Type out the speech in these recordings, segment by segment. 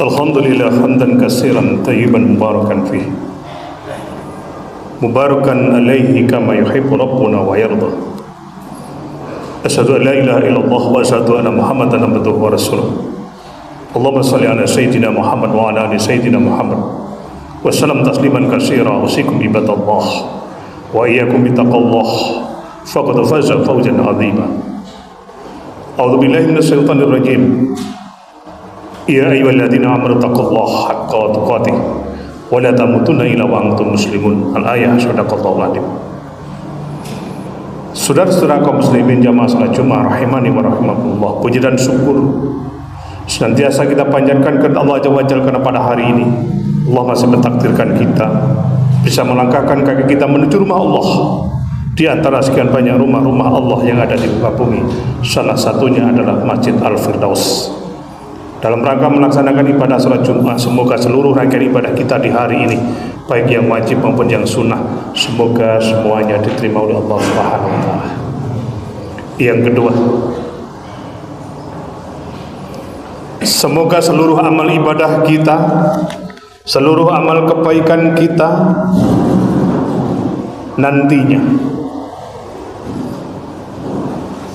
Alhamdulillah hamdan katsiran tayyiban mubarakan fihi mubarakan alaihi kama yuhibbu rabbuna wa yarda. Asyhadu an la ilaha illallah wa asyhadu anna Muhammadan abduhu wa rasuluh. Allahumma shalli ala sayyidina Muhammad wa ala ali sayyidina Muhammad wa sallam tasliman katsira. Usikum ibadallah wa iyyakum bittaqwallah faqad faza fawzan 'azima. A'udzu billahi minasy syaithanir rajim. Ya ayyuhalladzina amanu taqullaha haqqa tuqatih wa la tamutunna illa wa antum muslimun. Al-ayah. Shadaqallahu al-azim. Saudara-saudara kaum muslimin jamaah salat Jumat rahimani wa rahimakumullah, puji dan syukur senantiasa kita panjatkan kepada Allah Azza wa Jalla karena pada hari ini Allah masih mentakdirkan kita bisa melangkahkan kaki kita menuju rumah Allah. Di antara sekian banyak rumah-rumah Allah yang ada di muka bumi, salah satunya adalah Masjid Al-Firdaus. Dalam rangka melaksanakan ibadah salat Jumat, semoga seluruh rangkaian ibadah kita di hari ini, baik yang wajib maupun yang sunnah, semoga semuanya diterima oleh Allah Subhanahu wa taala. Yang kedua, semoga seluruh amal ibadah kita, seluruh amal kebaikan kita nantinya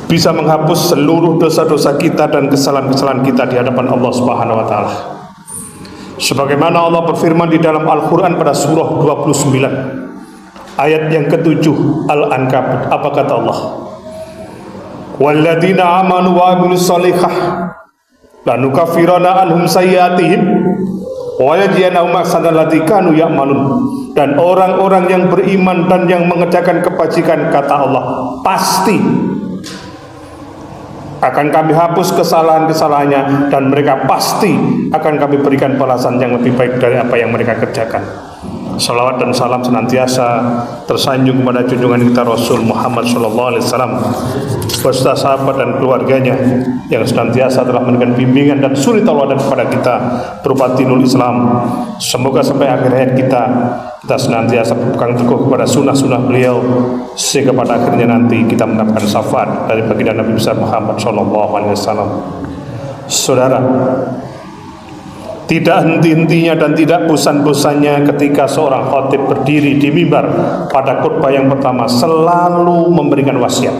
bisa menghapus seluruh dosa-dosa kita dan kesalahan-kesalahan kita di hadapan Allah Subhanahu wa taala. Sebagaimana Allah berfirman di dalam Al-Qur'an pada surah 29 ayat yang ke-7 Al-Ankabut. Apa kata Allah? Walladzina amanu wa amilus solihah lanukaffiranna anhum sayyi'atihim wa yajziyannahum ahsanal ladzi kanu ya'malun. Dan orang-orang yang beriman dan yang mengerjakan kebajikan, kata Allah, pasti akan kami hapus kesalahan-kesalahannya dan mereka pasti akan kami berikan balasan yang lebih baik dari apa yang mereka kerjakan. Salawat dan salam senantiasa tersanjung kepada junjungan kita Rasul Muhammad SAW beserta sahabat dan keluarganya yang senantiasa telah memberikan bimbingan dan suri tauladan kepada kita berupa dinul Islam. Semoga sampai akhir hayat kita senantiasa berpegang teguh kepada sunnah-sunnah beliau, sehingga pada akhirnya nanti kita mendapatkan syafaat dari baginda Nabi besar Muhammad SAW. Saudara, tidak henti-hentinya dan tidak bosan-bosannya ketika seorang khatib berdiri di mimbar pada khutbah yang pertama selalu memberikan wasiat.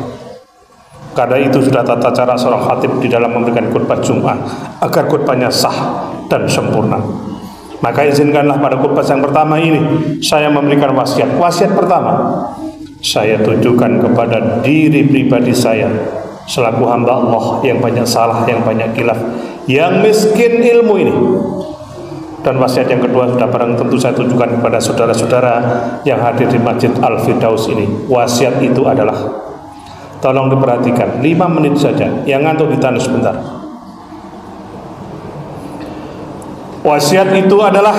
Karena itu sudah tata cara seorang khatib di dalam memberikan khutbah Jumat agar khutbahnya sah dan sempurna. Maka izinkanlah pada khutbah yang pertama ini saya memberikan wasiat. Wasiat pertama, saya tujukan kepada diri pribadi saya selaku hamba Allah yang banyak salah, yang banyak khilaf, yang miskin ilmu ini. Dan wasiat yang kedua sudah barang tentu saya tujukan kepada saudara-saudara yang hadir di Masjid Al-Firdaus ini. Wasiat itu adalah, tolong diperhatikan, 5 menit saja, yang ngantuk ditahan sebentar. Wasiat itu adalah,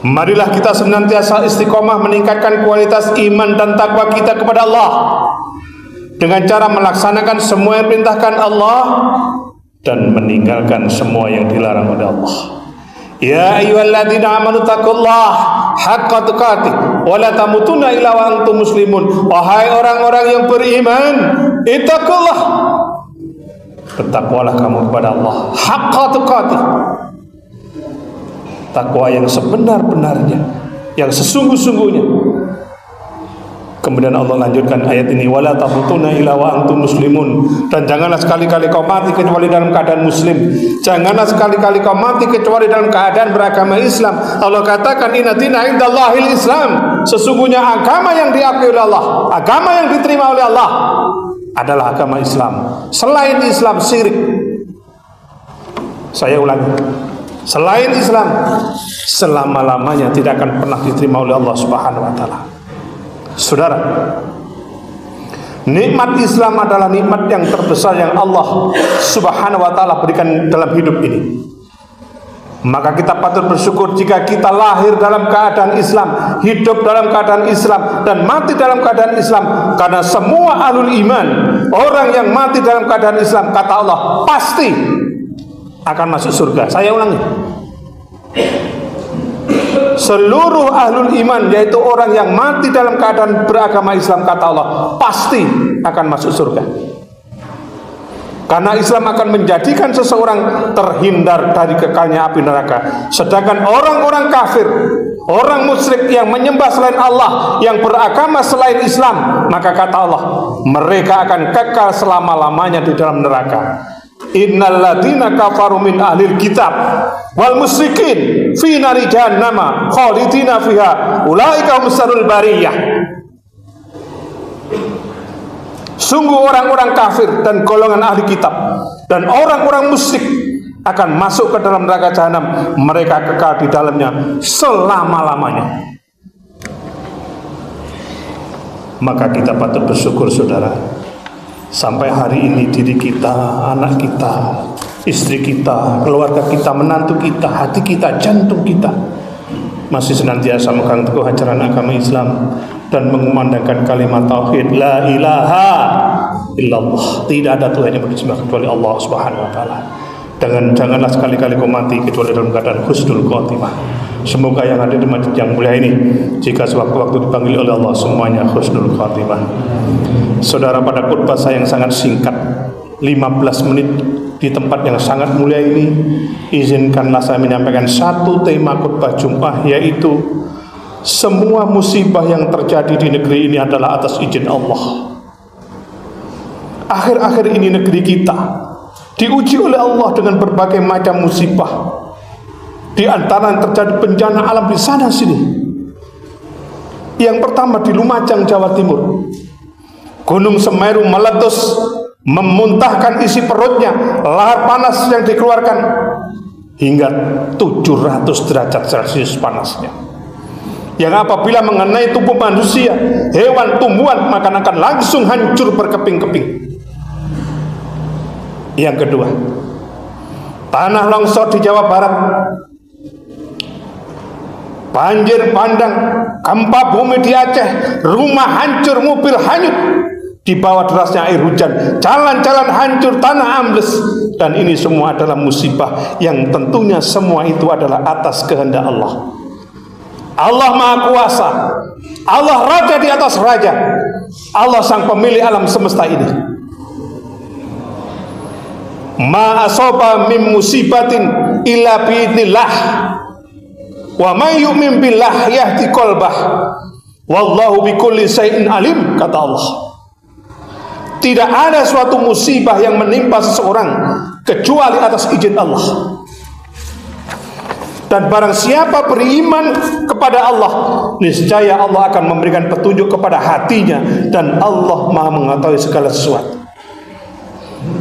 marilah kita senantiasa istiqomah meningkatkan kualitas iman dan takwa kita kepada Allah dengan cara melaksanakan semua yang diperintahkan Allah dan meninggalkan semua yang dilarang oleh Allah. Ya ayyuhalladzina amanu taqullaha haqqa tuqatih wa la tamutunna illa wa antum muslimun. Wahai orang-orang yang beriman, ittaqullah, bertakwalah kamu kepada Allah haqqa tuqatih, takwa yang sebenar-benarnya, yang sesungguh-sungguhnya. Kemudian Allah lanjutkan ayat ini, wala tamutunna illa wa antum muslimun, dan janganlah sekali-kali kau mati kecuali dalam keadaan muslim. Janganlah sekali-kali kau mati kecuali dalam keadaan beragama Islam. Allah katakan, inna dina indallahil Islam, sesungguhnya agama yang diakui oleh Allah, agama yang diterima oleh Allah adalah agama Islam. Selain Islam syirik. Saya ulangi, selain Islam selama-lamanya tidak akan pernah diterima oleh Allah Subhanahu wa taala. Saudara, nikmat Islam adalah nikmat yang terbesar yang Allah Subhanahu wa taala berikan dalam hidup ini. Maka kita patut bersyukur jika kita lahir dalam keadaan Islam, hidup dalam keadaan Islam, dan mati dalam keadaan Islam. Karena semua ahlul iman, orang yang mati dalam keadaan Islam, kata Allah, pasti akan masuk surga. Saya ulangi, seluruh ahlul iman, yaitu orang yang mati dalam keadaan beragama Islam, kata Allah, pasti akan masuk surga. Karena Islam akan menjadikan seseorang terhindar dari kekalnya api neraka. Sedangkan orang-orang kafir, orang musyrik yang menyembah selain Allah, yang beragama selain Islam, maka kata Allah, mereka akan kekal selama-lamanya di dalam neraka. Innal ladzina kafaru min ahlil kitab wal musyrikin fi nari jahannam khalidina fiha ulaika hum syarrul bariyah. Sungguh orang-orang kafir dan golongan ahli kitab dan orang-orang musyrik akan masuk ke dalam neraka jahanam, mereka kekal di dalamnya selama-lamanya. Maka kita patut bersyukur, saudara, sampai hari ini diri kita, anak kita, istri kita, keluarga kita, menantu kita, hati kita, jantung kita masih senantiasa memegang teguh ajaran agama Islam dan mengumandangkan kalimat tauhid la ilaha illallah. Tidak ada Tuhan yang disembah kecuali Allah Subhanahu wa taala. Janganlah sekali-kali kau mati kecuali dalam keadaan husnul khotimah. Semoga yang ada di masjid yang mulia ini, jika sewaktu-waktu dipanggil oleh Allah, semuanya husnul khotimah. Saudara, pada khutbah saya yang sangat singkat, 15 menit di tempat yang sangat mulia ini, izinkanlah saya menyampaikan satu tema khutbah Jumat, yaitu semua musibah yang terjadi di negeri ini adalah atas izin Allah. Akhir-akhir ini negeri kita diuji oleh Allah dengan berbagai macam musibah. Di antara yang terjadi bencana alam di sana sini. Yang pertama di Lumajang, Jawa Timur, Gunung Semeru meletus, memuntahkan isi perutnya, lahar panas yang dikeluarkan hingga 700 derajat Celcius panasnya, yang apabila mengenai tubuh manusia, hewan, tumbuhan, maka akan langsung hancur berkeping-keping. Yang kedua, tanah longsor di Jawa Barat, banjir bandang, gempa bumi di Aceh, rumah hancur, mobil hanyut di bawah derasnya air hujan, jalan-jalan hancur, tanah ambles. Dan ini semua adalah musibah yang tentunya semua itu adalah atas kehendak Allah. Allah Maha Kuasa, Allah Raja di atas Raja, Allah Sang Pemilik alam semesta ini. Ma asaba min musibatin illa biidnillah wa may yu'min billah yahdi qalbah wallahu bikulli syai'in alim, kata Allah. Tidak ada suatu musibah yang menimpa seseorang kecuali atas izin Allah. Dan barang siapa beriman kepada Allah, niscaya Allah akan memberikan petunjuk kepada hatinya, dan Allah Maha mengetahui segala sesuatu.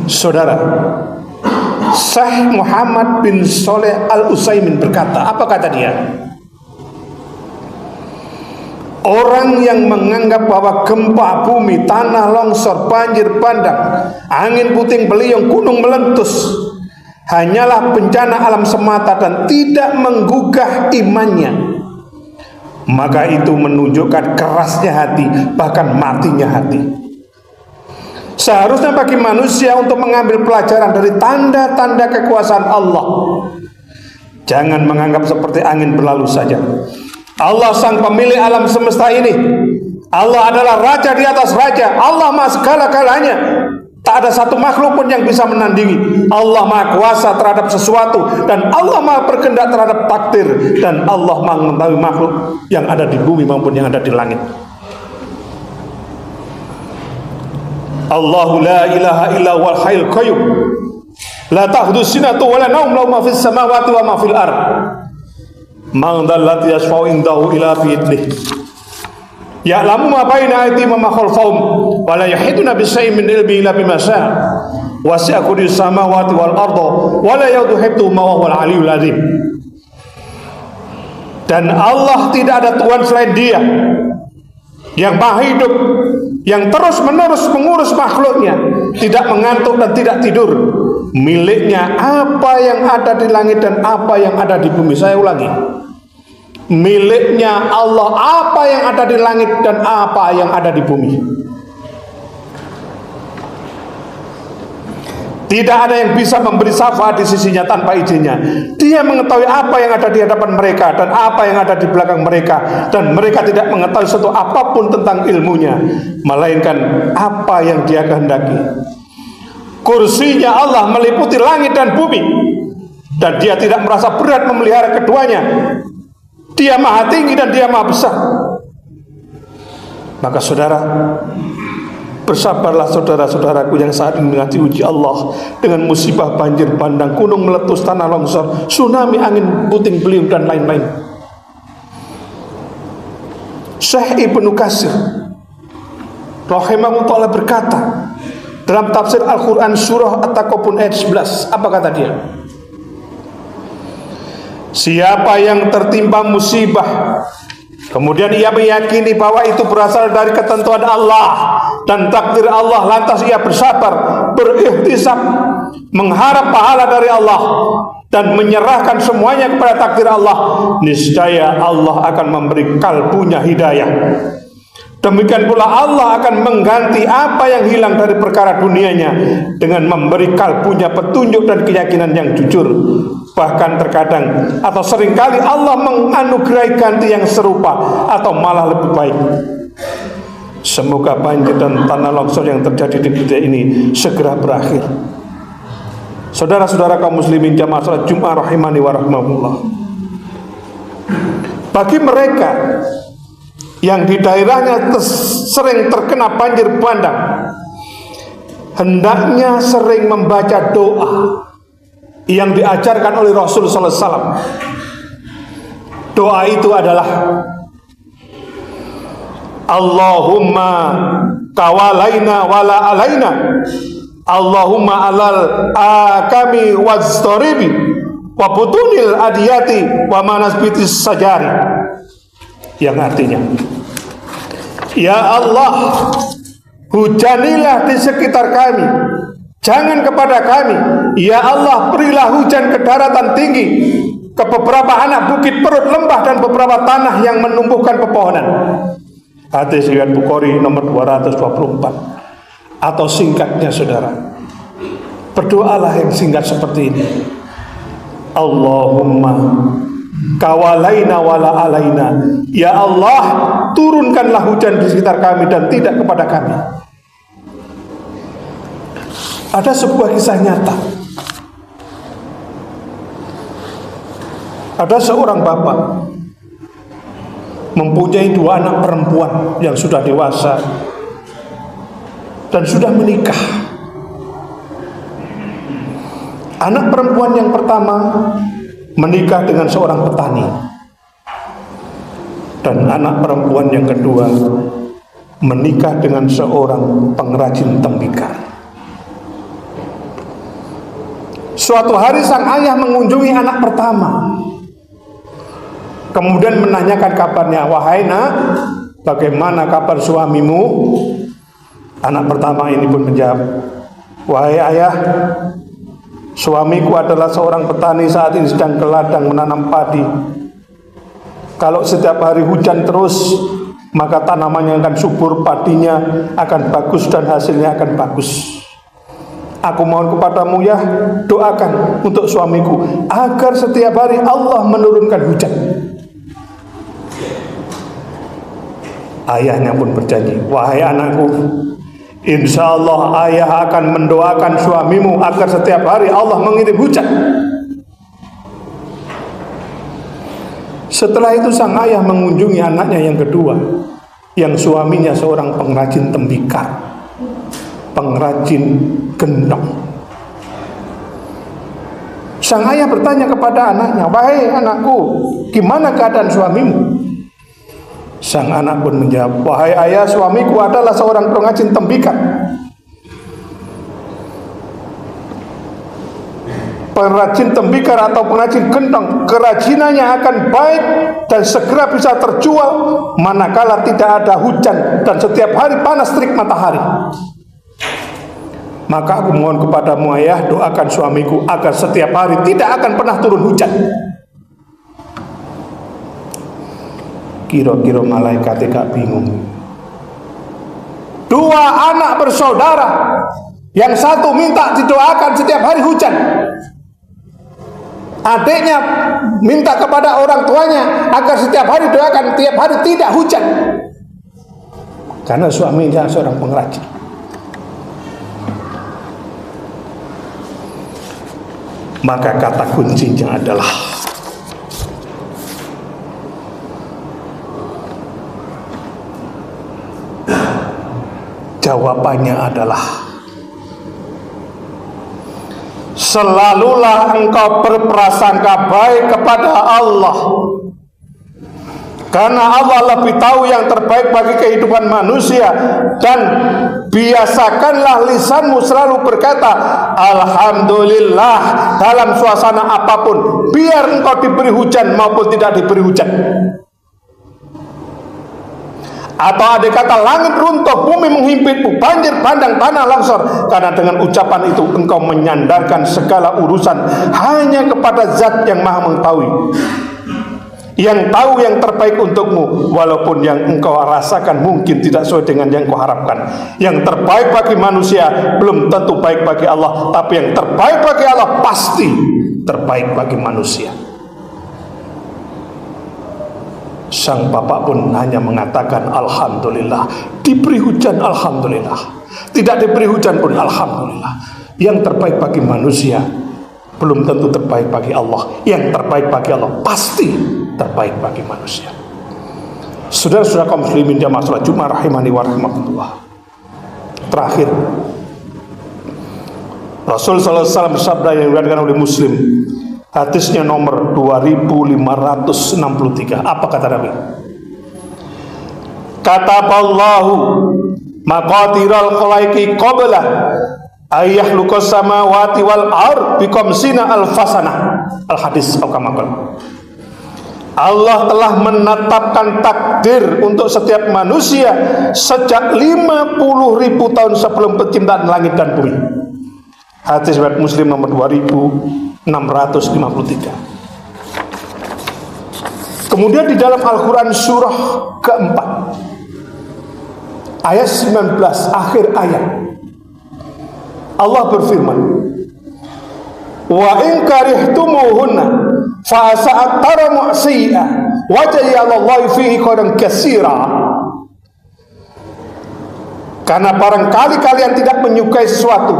Saudara, Syekh Muhammad bin Shalih Al-Utsaimin berkata, apa kata dia? Orang yang menganggap bahwa gempa bumi, tanah longsor, banjir bandang, angin puting beliung, gunung meletus hanyalah bencana alam semata dan tidak menggugah imannya, maka itu menunjukkan kerasnya hati, bahkan matinya hati. Seharusnya bagi manusia untuk mengambil pelajaran dari tanda-tanda kekuasaan Allah. Jangan menganggap seperti angin berlalu saja. Allah Sang Pemilik alam semesta ini, Allah adalah Raja di atas Raja, Allah Maha segala-galanya. Tak ada satu makhluk pun yang bisa menandingi. Allah Maha Kuasa terhadap sesuatu, dan Allah Maha berkehendak terhadap takdir, dan Allah Maha mengetahui makhluk yang ada di bumi maupun yang ada di langit. Allahu la ilaha illa huwal hayyul qayyum la ta'khudhuhu sinatun wa la nawm lahu ma fis samawati wa ma fil ard man dzal ladzi yashfa'u indahu illa bi idnihi ya'lamu ma baina aydihim wa ma khalfahum wa la yuhituna bi syai'in min ilmihi illa bima syaa wasi'a kursiyuhus samawati wal arda wa la yaudhuhu hifdhuhuma wa huwal 'aliyyul 'azim. Dan Allah tidak ada Tuhan selain Dia yang maha hidup, yang terus-menerus mengurus makhluknya, tidak mengantuk dan tidak tidur. Miliknya apa yang ada di langit dan apa yang ada di bumi. Saya ulangi, miliknya Allah apa yang ada di langit dan apa yang ada di bumi. Tidak ada yang bisa memberi syafaat di sisinya tanpa izinnya. Dia mengetahui apa yang ada di hadapan mereka dan apa yang ada di belakang mereka, dan mereka tidak mengetahui sesuatu apapun tentang ilmunya, melainkan apa yang Dia kehendaki. Kursinya Allah meliputi langit dan bumi, dan dia tidak merasa berat memelihara keduanya. Dia maha tinggi dan dia maha besar. Maka saudara, bersabarlah saudara-saudaraku yang saat ini diuji Allah dengan musibah banjir bandang, gunung meletus, tanah longsor, tsunami, angin puting beliung dan lain-lain. Syekh Ibnu Katsir rahimahullah berkata dalam tafsir Al-Quran surah At-Taqabun ayat 11, apa kata dia? Siapa yang tertimpa musibah kemudian ia meyakini bahwa itu berasal dari ketentuan Allah dan takdir Allah, lantas ia bersabar, berikhtisab, mengharap pahala dari Allah dan menyerahkan semuanya kepada takdir Allah, niscaya Allah akan memberi kalbunya hidayah. Demikian pula Allah akan mengganti apa yang hilang dari perkara dunianya dengan memberi kalbunya petunjuk dan keyakinan yang jujur. Bahkan terkadang atau seringkali Allah menganugerahi ganti yang serupa atau malah lebih baik. Semoga banjir dan tanah longsor yang terjadi di kita ini segera berakhir. Saudara-saudara kaum muslimin jamaah salat Jumat rahimani wa rahmatullah. Bagi mereka yang di daerahnya sering terkena banjir bandang, hendaknya sering membaca doa yang diajarkan oleh Rasul sallallahu alaihi wasallam. Doa itu adalah Allahumma kawalaina wala alaina, Allahumma alal akami waztoribi wa butunil adiyati wa manasbitis sajari, yang artinya, ya Allah, hujanilah di sekitar kami, jangan kepada kami. Ya Allah, berilah hujan ke daratan tinggi, ke beberapa anak bukit, perut lembah, dan beberapa tanah yang menumbuhkan pepohonan. Hadis riwayat Bukhari nomor 224. Atau singkatnya saudara, berdoalah yang singkat seperti ini. Allahumma kawalaina wala alaina, ya Allah, turunkanlah hujan di sekitar kami dan tidak kepada kami. Ada sebuah kisah nyata. Ada seorang bapak mempunyai 2 anak perempuan yang sudah dewasa dan sudah menikah. Anak perempuan yang pertama menikah dengan seorang petani, dan anak perempuan yang kedua menikah dengan seorang pengrajin tembikar. Suatu hari sang ayah mengunjungi anak pertama, kemudian menanyakan kabarnya. Wahai nak, bagaimana kabar suamimu? Anak pertama ini pun menjawab, wahai ayah, suamiku adalah seorang petani, saat ini sedang ke ladang menanam padi. Kalau setiap hari hujan terus, maka tanamannya akan subur, padinya akan bagus dan hasilnya akan bagus. Aku mohon kepadamu ya, doakan untuk suamiku agar setiap hari Allah menurunkan hujan. Ayahnya pun berjanji, wahai anakku, insya Allah ayah akan mendoakan suamimu agar setiap hari Allah mengirim hujan. Setelah itu sang ayah mengunjungi anaknya yang kedua, yang suaminya seorang pengrajin tembikar, pengrajin gendong. Sang ayah bertanya kepada anaknya, wahai anakku, gimana keadaan suamimu? Sang anak pun menjawab, wahai ayah, suamiku adalah seorang pengrajin tembikar, pengrajin tembikar atau pengrajin gendong. Kerajinannya akan baik dan segera bisa terjual manakala tidak ada hujan dan setiap hari panas terik matahari. Maka aku mohon kepadamu ayah, doakan suamiku agar setiap hari tidak akan pernah turun hujan. Kira-kira malaikat gak bingung. 2 anak bersaudara, yang satu minta didoakan setiap hari hujan, adiknya minta kepada orang tuanya agar setiap hari doakan tiap hari tidak hujan, karena suaminya seorang pengrajin. Maka kata kuncinya adalah jawabannya adalah selalulah engkau berprasangka baik kepada Allah, karena Allah lebih tahu yang terbaik bagi kehidupan manusia. Dan biasakanlah lisanmu selalu berkata alhamdulillah dalam suasana apapun, biar engkau diberi hujan maupun tidak diberi hujan. Atau ada kata langit runtuh, bumi menghimpitmu, banjir bandang, tanah longsor, karena dengan ucapan itu engkau menyandarkan segala urusan hanya kepada Zat yang Maha mengetahui, yang tahu yang terbaik untukmu, walaupun yang engkau rasakan mungkin tidak sesuai dengan yang kau harapkan. Yang terbaik bagi manusia belum tentu baik bagi Allah, tapi yang terbaik bagi Allah pasti terbaik bagi manusia. Sang bapak pun hanya mengatakan alhamdulillah. Diberi hujan alhamdulillah, tidak diberi hujan pun alhamdulillah. Yang terbaik bagi manusia belum tentu terbaik bagi Allah. Yang terbaik bagi Allah pasti terbaik bagi manusia. Saudara-saudara kaum muslimin jamaah salat Jumat rahimani wa rahmatullah. Terakhir, Rasul sallallahu alaihi wasallam bersabda yang diriwayatkan oleh Muslim, hadisnya nomor 2563. Apa kata Nabi? Kataballahu maqadiral khalaiqi qabla ayyahluqas samawati wal ard biqamsina alfasanah. Al hadis al-kamakal. Allah telah menetapkan takdir untuk setiap manusia sejak 50.000 tahun sebelum penciptaan langit dan bumi. Hadis riwayat Muslim nomor 2653. Kemudian di dalam Al-Quran surah keempat ayat 19 akhir ayat, Allah berfirman, wa in karihtumuhunna fa sa'atara mu'siya wa ja'alallahi fihi qadran katsira. Karena barangkali kalian tidak menyukai sesuatu,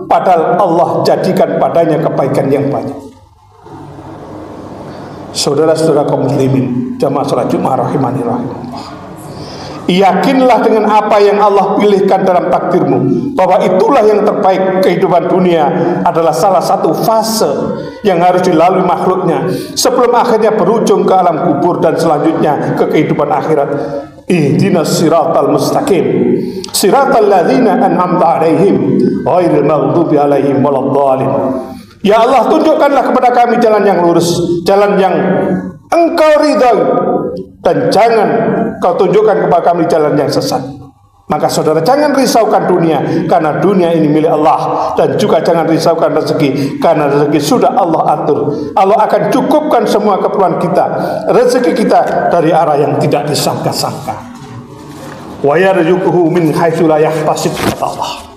padahal Allah jadikan padanya kebaikan yang banyak. Saudara-saudara kaum muslimin jamaah salat Jumat rahimani rahimahullah, yakinlah dengan apa yang Allah pilihkan dalam takdirmu, bahwa itulah yang terbaik. Kehidupan dunia adalah salah satu fase yang harus dilalui makhluknya sebelum akhirnya berujung ke alam kubur dan selanjutnya ke kehidupan akhirat. Ihdinas siratal mustaqim siratal ladzina an'amta 'alaihim ghairil maghdubi 'alaihim waladdallin. Ya Allah, tunjukkanlah kepada kami jalan yang lurus, jalan yang Engkau ridhai, dan jangan Kau tunjukkan kepada kami jalan yang sesat. Maka saudara, jangan risaukan dunia, karena dunia ini milik Allah. Dan juga jangan risaukan rezeki, karena rezeki sudah Allah atur. Allah akan cukupkan semua keperluan kita, rezeki kita dari arah yang tidak disangka-sangka. Wa yarzuquhu min haitsu la yahtasib, kata Allah.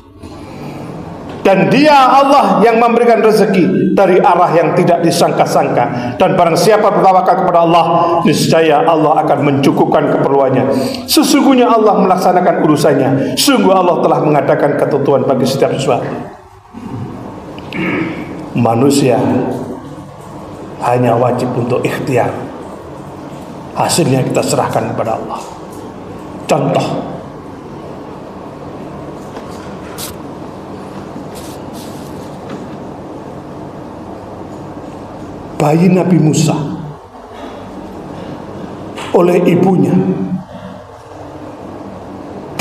Dan Dia Allah yang memberikan rezeki dari arah yang tidak disangka-sangka. Dan barang siapa bertawakal kepada Allah, niscaya Allah akan mencukupkan keperluannya. Sesungguhnya Allah melaksanakan urusannya. Sungguh Allah telah mengadakan ketentuan bagi setiap sesuatu. Manusia hanya wajib untuk ikhtiar, hasilnya kita serahkan kepada Allah. Contoh, bayi Nabi Musa oleh ibunya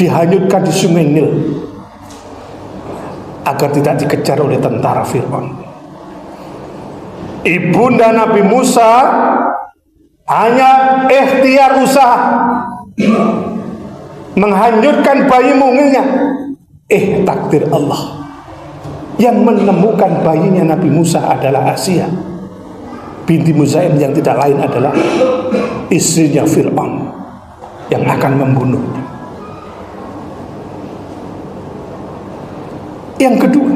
dihanyutkan di sungai Nil agar tidak dikejar oleh tentara Fir'aun. Ibunda Nabi Musa hanya ikhtiar usaha menghanyutkan bayi mungilnya. Takdir Allah, yang menemukan bayinya Nabi Musa adalah Asia binti Muzaim, yang tidak lain adalah istrinya Fir'aun yang akan membunuh. Yang kedua,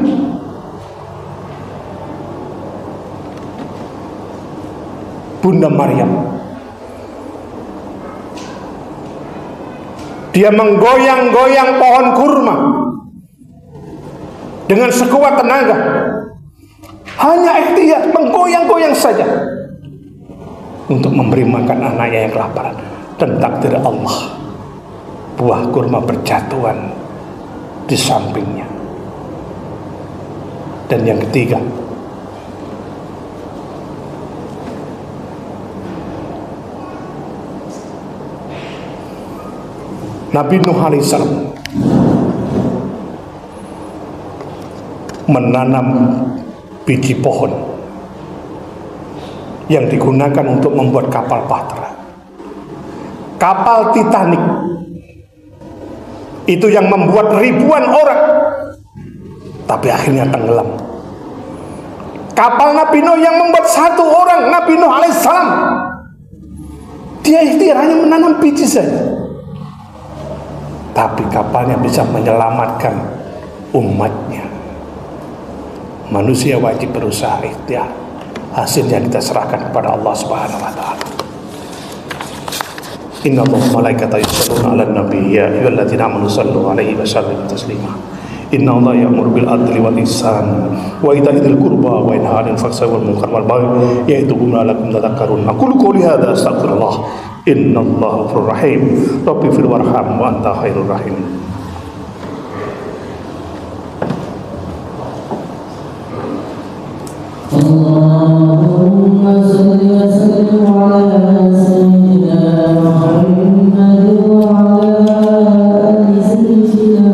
Bunda Maryam, dia menggoyang-goyang pohon kurma dengan sekuat tenaga hanya ikhtiar menggoyang-goyang saja untuk memberi makan anaknya yang kelaparan. Dan takdir Allah, buah kurma berjatuhan di sampingnya. Dan yang ketiga, Nabi Nuh alaihissalam menanam biji pohon yang digunakan untuk membuat kapal bahtera. Kapal Titanic itu yang membuat ribuan orang, tapi akhirnya tenggelam. Kapal Nabi Nuh yang membuat satu orang, Nabi Nuh alaihissalam, dia ikhtiar hanya menanam biji saja, tapi kapalnya bisa menyelamatkan umatnya. Manusia wajib berusaha ikhtiar, hasilnya kita serahkan kepada Allah Subhanahu wa taala. Inna Allah malaikata yusalluna 'alan nabi ya ayyuhalladzina amanu sallu 'alaihi wa sallimu taslima. Inna Allah ya'muru bil adli wal ihsan wa ita'i dzil qurba wa yanha 'anil fahsya'i wal munkar wal baghi ya'idukum la'allakum tadhakkarun. Aqulu qouli hadza astaghfirullah. Innallaha ghafurur rahim. Rabbi fir warham wa anta khairur rahimin. Allahumma salli wa sallim ala sayyidina Muhammad wa ala ali sayyidina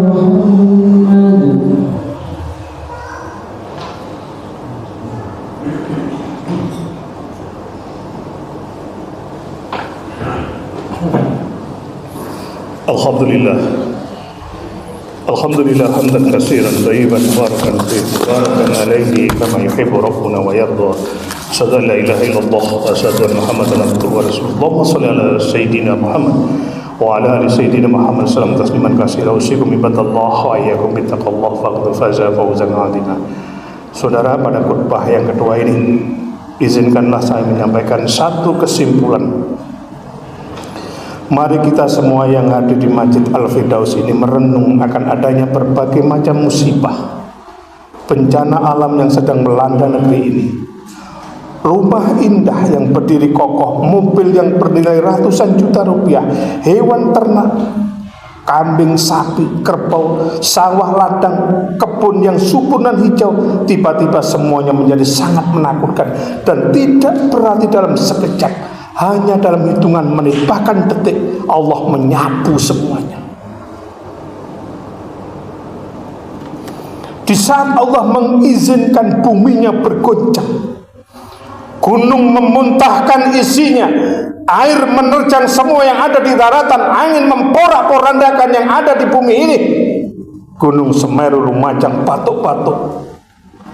Muhammad. Alhamdulillah. Alhamdulillah hamdan katsiran thayyiban mubarakan fihi mubarakan alaihi kama yuhibbu rabbuna wa yarda. Asyhadu an la ilaha illallah wa asyhadu anna Muhammadan abduhu wa rasuluh. Allahumma shalli ala sayyidina Muhammad wa ala ali sayyidina Muhammad sallallahu tasliman katsiran. Usikum ibadallah wa iyyakum bittaqullah faqad faza fawzan 'azima. Saudara, pada khutbah yang kedua ini izinkanlah saya menyampaikan satu kesimpulan. Mari kita semua yang hadir di Masjid Al-Firdaus ini merenung akan adanya berbagai macam musibah, bencana alam yang sedang melanda negeri ini. Rumah indah yang berdiri kokoh, mobil yang bernilai ratusan juta rupiah, hewan ternak, kambing, sapi, kerbau, sawah ladang, kebun yang subur dan hijau, tiba-tiba semuanya menjadi sangat menakutkan dan tidak berarti dalam sekejap. Hanya dalam hitungan menit, bahkan detik, Allah menyapu semuanya. Di saat Allah mengizinkan buminya bergoncang, gunung memuntahkan isinya, air menerjang semua yang ada di daratan, angin memporak-porandakan yang ada di bumi ini. Gunung Semeru, Lumajang, batuk-batuk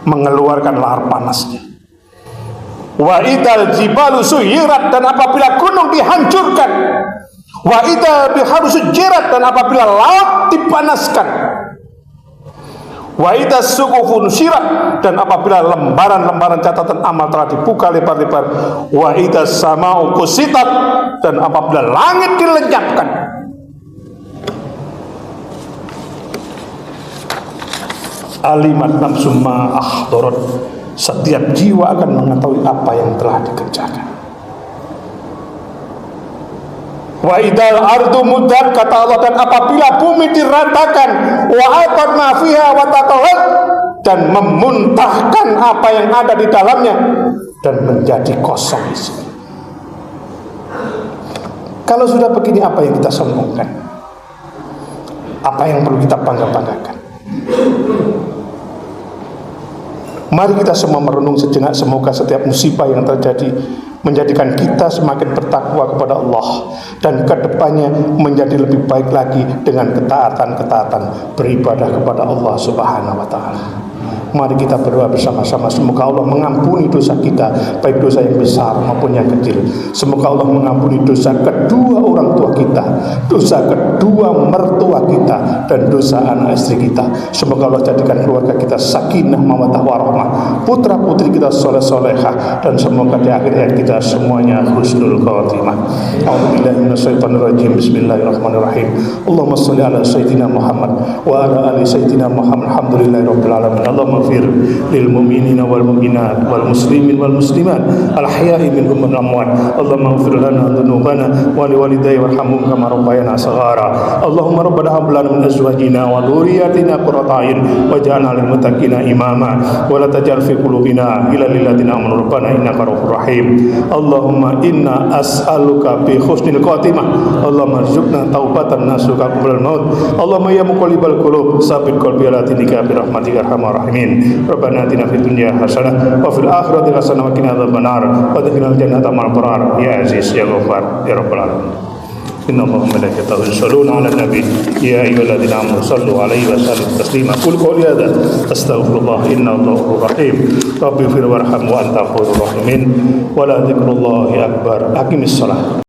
mengeluarkan lahar panasnya. Wa idal jibalu suyirat, dan apabila gunung dihancurkan. Wa idal biharu sujirat, dan apabila laut dipanaskan. Wa idal suqufu nusirat, dan apabila lembaran-lembaran catatan amal telah dibuka lebar-lebar. Wa idal sama'u kusitat, dan apabila langit dilenyapkan. Alimat nafsum ma ahdarat, setiap jiwa akan mengetahui apa yang telah dikerjakan. Wa idal ardu muddat, kata Allah, dan apabila bumi diratakan, wa atat ma fiha wa tatahat, dan memuntahkan apa yang ada di dalamnya dan menjadi kosong isinya. Kalau sudah begini, apa yang kita sombongkan? Apa yang perlu kita bangga-banggakan? Mari kita semua merenung sejenak. Semoga setiap musibah yang terjadi menjadikan kita semakin bertakwa kepada Allah, dan kedepannya menjadi lebih baik lagi dengan ketaatan-ketaatan beribadah kepada Allah Subhanahu wa ta'ala. Mari kita berdoa bersama-sama. Semoga Allah mengampuni dosa kita, baik dosa yang besar maupun yang kecil. Semoga Allah mengampuni dosa kedua orang tua kita, dosa kedua mertua kita, dan dosa anak istri kita. Semoga Allah jadikan keluarga kita sakinah mawaddah warahmah, putra putri kita soleh-solehah, dan semoga di akhir hayat kita semuanya husnul khatimah. A'udzubillahi minasyaitonir rajim. Bismillahirrahmanirrahim. Allahumma shalli ala sayyidina Muhammad wa ala ali sayyidina Muhammad. Alhamdulillahirabbil alamin. Allahumma waghfir lil mu'minina wal mu'minat wal muslimin wal muslimat al ahya'i minhum wal amwat. Allahumma ighfir lana dhunubana wa liwalidayya warhamhum kama rabbayana saghara. Allahumma rabbana hab lana min azwajina wa dhurriyyatina qurrata a'yun waj'alna lil muttaqina imama wa la taj'al fi qulubina ghillan lil ladzina amanu rabbana innaka ra'ufur rahim. Allahumma inna as'aluka bi husnil khatimah. Allahumma arzuqna taubatan nasuka qabla al-maut. Allahumma ya muqallibal qulub tsabbit qalbi ala dinika bi rahmatika arhamar rahimin. Rabbana atina fid dunya hasanah wa fil akhirati hasanah wa qina adzabannar wa adkhilnal jannata ma'al abrar ya aziz ya ghafar ya rabbal alamin. Inna Allaha wa malaikatahu yusholluna 'alan nabi ya ayyuhalladzina amanu shallu 'alaihi wa sallimu taslima. Qul qawli hadza astaghfirullah innahu ghafurur rahim. Rabbi ighfir warham wa anta khairur rahimin. Wa la dzikrullahi akbar. Aqimis shalah.